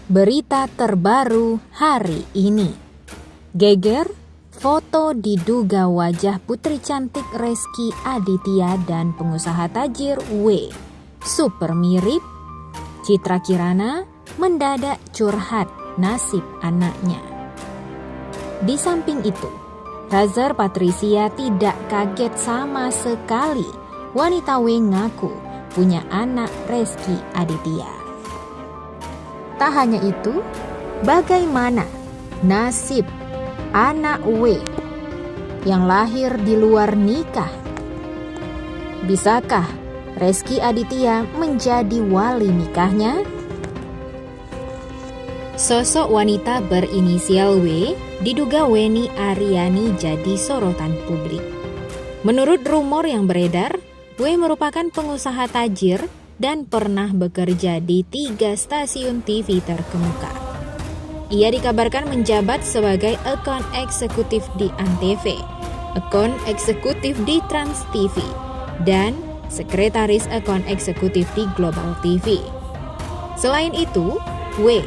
Berita terbaru hari ini. Geger, foto diduga wajah putri cantik Rezky Aditya dan pengusaha tajir W. Super mirip. Citra Kirana mendadak curhat nasib anaknya. Di samping itu, Razar Patricia tidak kaget sama sekali. Wanita W ngaku punya anak Rezky Aditya. Tak hanya itu, bagaimana nasib anak W yang lahir di luar nikah? Bisakah Rezky Aditya menjadi wali nikahnya? Sosok wanita berinisial W diduga Weni Aryani jadi sorotan publik. Menurut rumor yang beredar, W merupakan pengusaha tajir dan pernah bekerja di 3 stasiun TV terkemuka. Ia dikabarkan menjabat sebagai akun eksekutif di Antv, akun eksekutif di Trans TV, dan sekretaris akun eksekutif di Global TV. Selain itu, W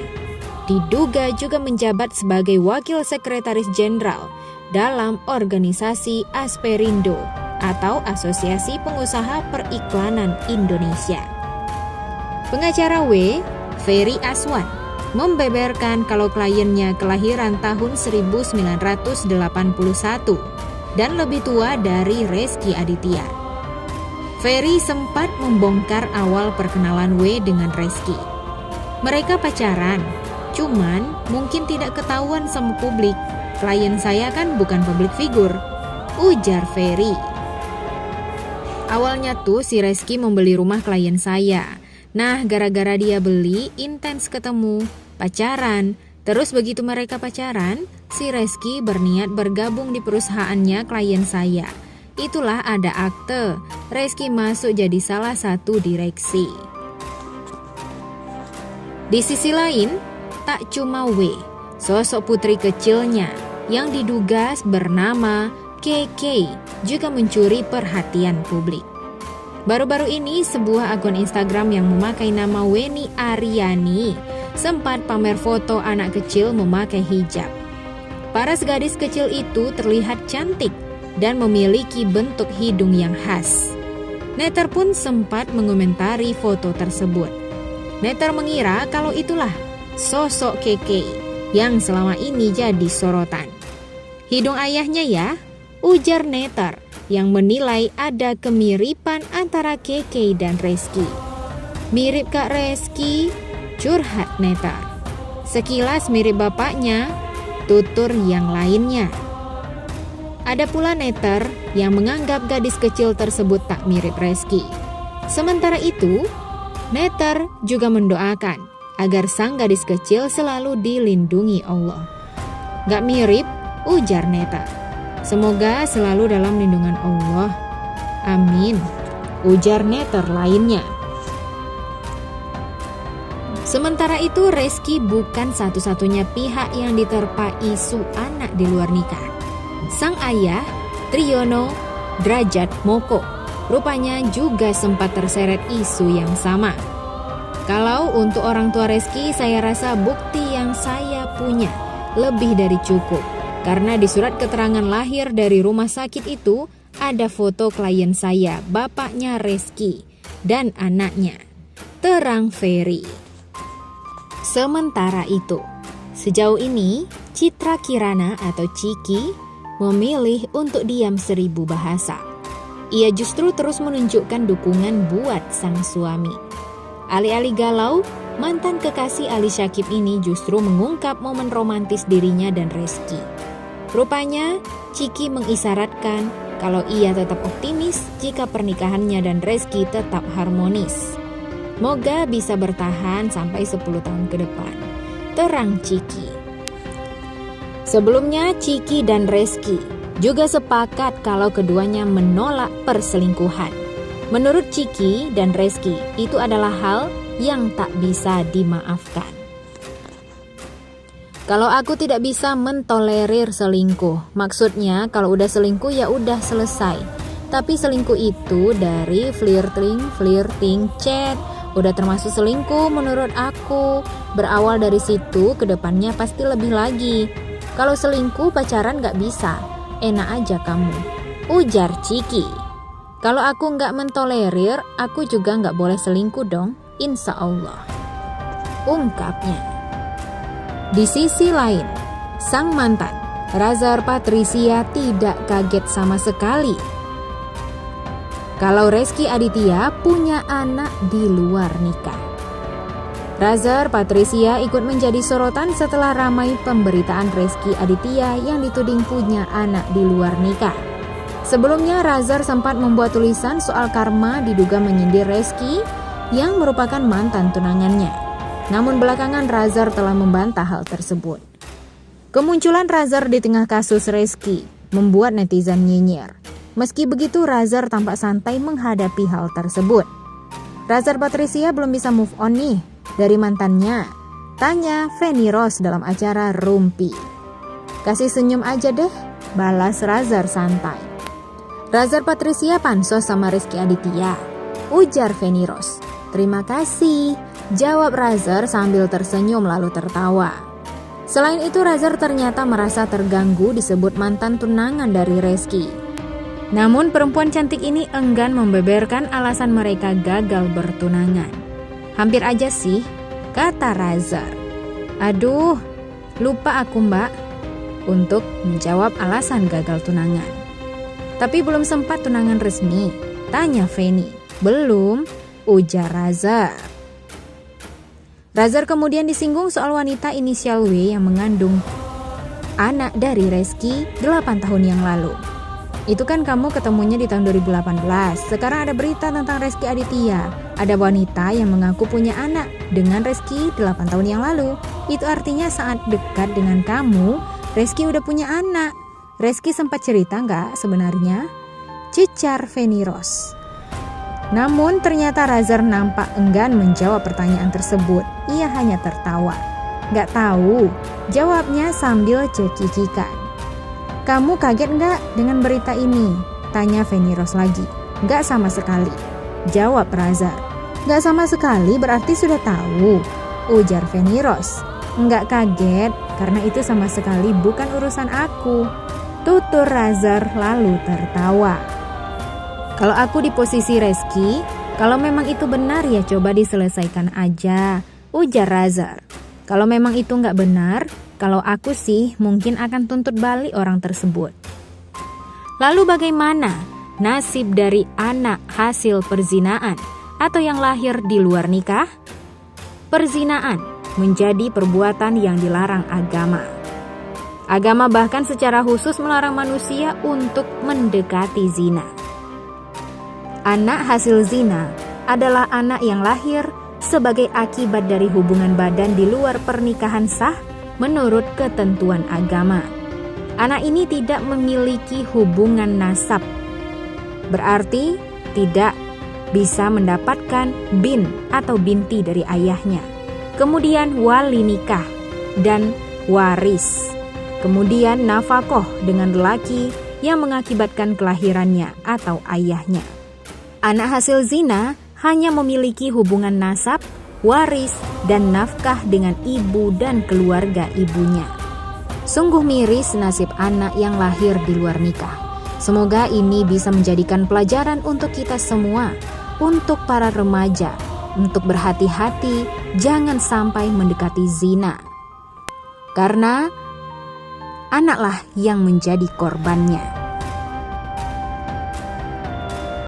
diduga juga menjabat sebagai wakil sekretaris jenderal dalam organisasi Asperindo atau Asosiasi Pengusaha Periklanan Indonesia. Pengacara W, Ferry Aswan, membeberkan kalau kliennya kelahiran tahun 1981 dan lebih tua dari Rezky Aditya. Ferry sempat membongkar awal perkenalan W dengan Rezky. Mereka pacaran, cuman mungkin tidak ketahuan sama publik. Klien saya kan bukan public figure, ujar Ferry. Awalnya tuh si Rezky membeli rumah klien saya. Nah, gara-gara dia beli, intens ketemu, pacaran. Terus begitu mereka pacaran, si Rezky berniat bergabung di perusahaannya klien saya. Itulah ada akte, Rezky masuk jadi salah satu direksi. Di sisi lain, tak cuma W, sosok putri kecilnya yang diduga bernama KK juga mencuri perhatian publik. Baru-baru ini sebuah akun Instagram yang memakai nama Weni Aryani sempat pamer foto anak kecil memakai hijab. Paras gadis kecil itu terlihat cantik dan memiliki bentuk hidung yang khas. Netter pun sempat mengomentari foto tersebut. Netter mengira kalau itulah sosok KK yang selama ini jadi sorotan. Hidung ayahnya ya, ujar Netter yang menilai ada kemiripan antara KK dan Rezky. Mirip Kak Rezky, curhat Netter. Sekilas mirip bapaknya, tutur yang lainnya. Ada pula Netter yang menganggap gadis kecil tersebut tak mirip Rezky. Sementara itu, Netter juga mendoakan agar sang gadis kecil selalu dilindungi Allah. Gak mirip, ujar Netter. Semoga selalu dalam lindungan Allah. Amin, ujar Netter lainnya. Sementara itu, Rezky bukan satu-satunya pihak yang diterpa isu anak di luar nikah. Sang ayah, Triyono Drajat Moko, rupanya juga sempat terseret isu yang sama. Kalau untuk orang tua Rezky, saya rasa bukti yang saya punya lebih dari cukup. Karena di surat keterangan lahir dari rumah sakit itu ada foto klien saya, bapaknya Rezky, dan anaknya, terang Ferry. Sementara itu, sejauh ini Citra Kirana atau Ciki memilih untuk diam 1000 bahasa. Ia justru terus menunjukkan dukungan buat sang suami. Alih-alih galau, mantan kekasih Ali Syakib ini justru mengungkap momen romantis dirinya dan Rezky. Rupanya, Ciki mengisyaratkan kalau ia tetap optimis jika pernikahannya dan Rezky tetap harmonis. Moga bisa bertahan sampai 10 tahun ke depan, terang Ciki. Sebelumnya, Ciki dan Rezky juga sepakat kalau keduanya menolak perselingkuhan. Menurut Ciki dan Rezky, itu adalah hal yang tak bisa dimaafkan. Kalau aku tidak bisa mentolerir selingkuh, maksudnya kalau udah selingkuh ya udah selesai. Tapi selingkuh itu dari flirting, chat, Udah termasuk selingkuh menurut aku. Berawal dari situ, kedepannya pasti lebih lagi. Kalau selingkuh pacaran gak bisa, enak aja kamu, ujar Ciki. Kalau aku gak mentolerir, aku juga gak boleh selingkuh dong, insya Allah, ungkapnya. Di sisi lain, sang mantan, Razar Patricia, tidak kaget sama sekali kalau Rezky Aditya punya anak di luar nikah. Razar Patricia ikut menjadi sorotan setelah ramai pemberitaan Rezky Aditya yang dituding punya anak di luar nikah. Sebelumnya Razar sempat membuat tulisan soal karma diduga menyindir Rezky yang merupakan mantan tunangannya. Namun belakangan Razar telah membantah hal tersebut. Kemunculan Razar di tengah kasus Rezky membuat netizen nyinyir. Meski begitu, Razar tampak santai menghadapi hal tersebut. Razar Patricia belum bisa move on nih dari mantannya, tanya Feni Rose dalam acara Rumpi. Kasih senyum aja deh, balas Razar santai. Razar Patricia pansos sama Rezky Aditya, ujar Feni Rose. Terima kasih, jawab Razar sambil tersenyum lalu tertawa. Selain itu, Razar ternyata merasa terganggu disebut mantan tunangan dari Rezky. Namun perempuan cantik ini enggan membeberkan alasan mereka gagal bertunangan. Hampir aja sih, kata Razar. Aduh, lupa aku mbak, untuk menjawab alasan gagal tunangan. Tapi belum sempat tunangan resmi, tanya Feni. Belum, ujar Razar. Razar kemudian disinggung soal wanita inisial W yang mengandung anak dari Rezky 8 tahun yang lalu. Itu kan kamu ketemunya di tahun 2018. Sekarang ada berita tentang Rezky Aditya. Ada wanita yang mengaku punya anak dengan Rezky 8 tahun yang lalu. Itu artinya saat dekat dengan kamu, Rezky udah punya anak. Rezky sempat cerita nggak sebenarnya? Cicar Feni Rose. Namun ternyata Razar nampak enggan menjawab pertanyaan tersebut. Ia hanya tertawa. Nggak tahu, jawabnya sambil cekikikan. Kamu kaget nggak dengan berita ini? Tanya Feni Rose lagi. Nggak sama sekali, jawab Razar. Nggak sama sekali berarti sudah tahu, ujar Feni Rose. Nggak kaget karena itu sama sekali bukan urusan aku, tutur Razar lalu tertawa. Kalau aku di posisi Rezky, kalau memang itu benar ya coba diselesaikan aja, ujar Razar. Kalau memang itu nggak benar, kalau aku sih mungkin akan tuntut balik orang tersebut. Lalu bagaimana nasib dari anak hasil perzinaan atau yang lahir di luar nikah? Perzinaan menjadi perbuatan yang dilarang agama. Agama bahkan secara khusus melarang manusia untuk mendekati zina. Anak hasil zina adalah anak yang lahir sebagai akibat dari hubungan badan di luar pernikahan sah menurut ketentuan agama. Anak ini tidak memiliki hubungan nasab, berarti tidak bisa mendapatkan bin atau binti dari ayahnya. Kemudian wali nikah dan waris. Kemudian nafkah dengan lelaki yang mengakibatkan kelahirannya atau ayahnya. Anak hasil zina hanya memiliki hubungan nasab, waris, dan nafkah dengan ibu dan keluarga ibunya. Sungguh miris nasib anak yang lahir di luar nikah. Semoga ini bisa menjadikan pelajaran untuk kita semua, untuk para remaja, untuk berhati-hati jangan sampai mendekati zina. Karena anaklah yang menjadi korbannya.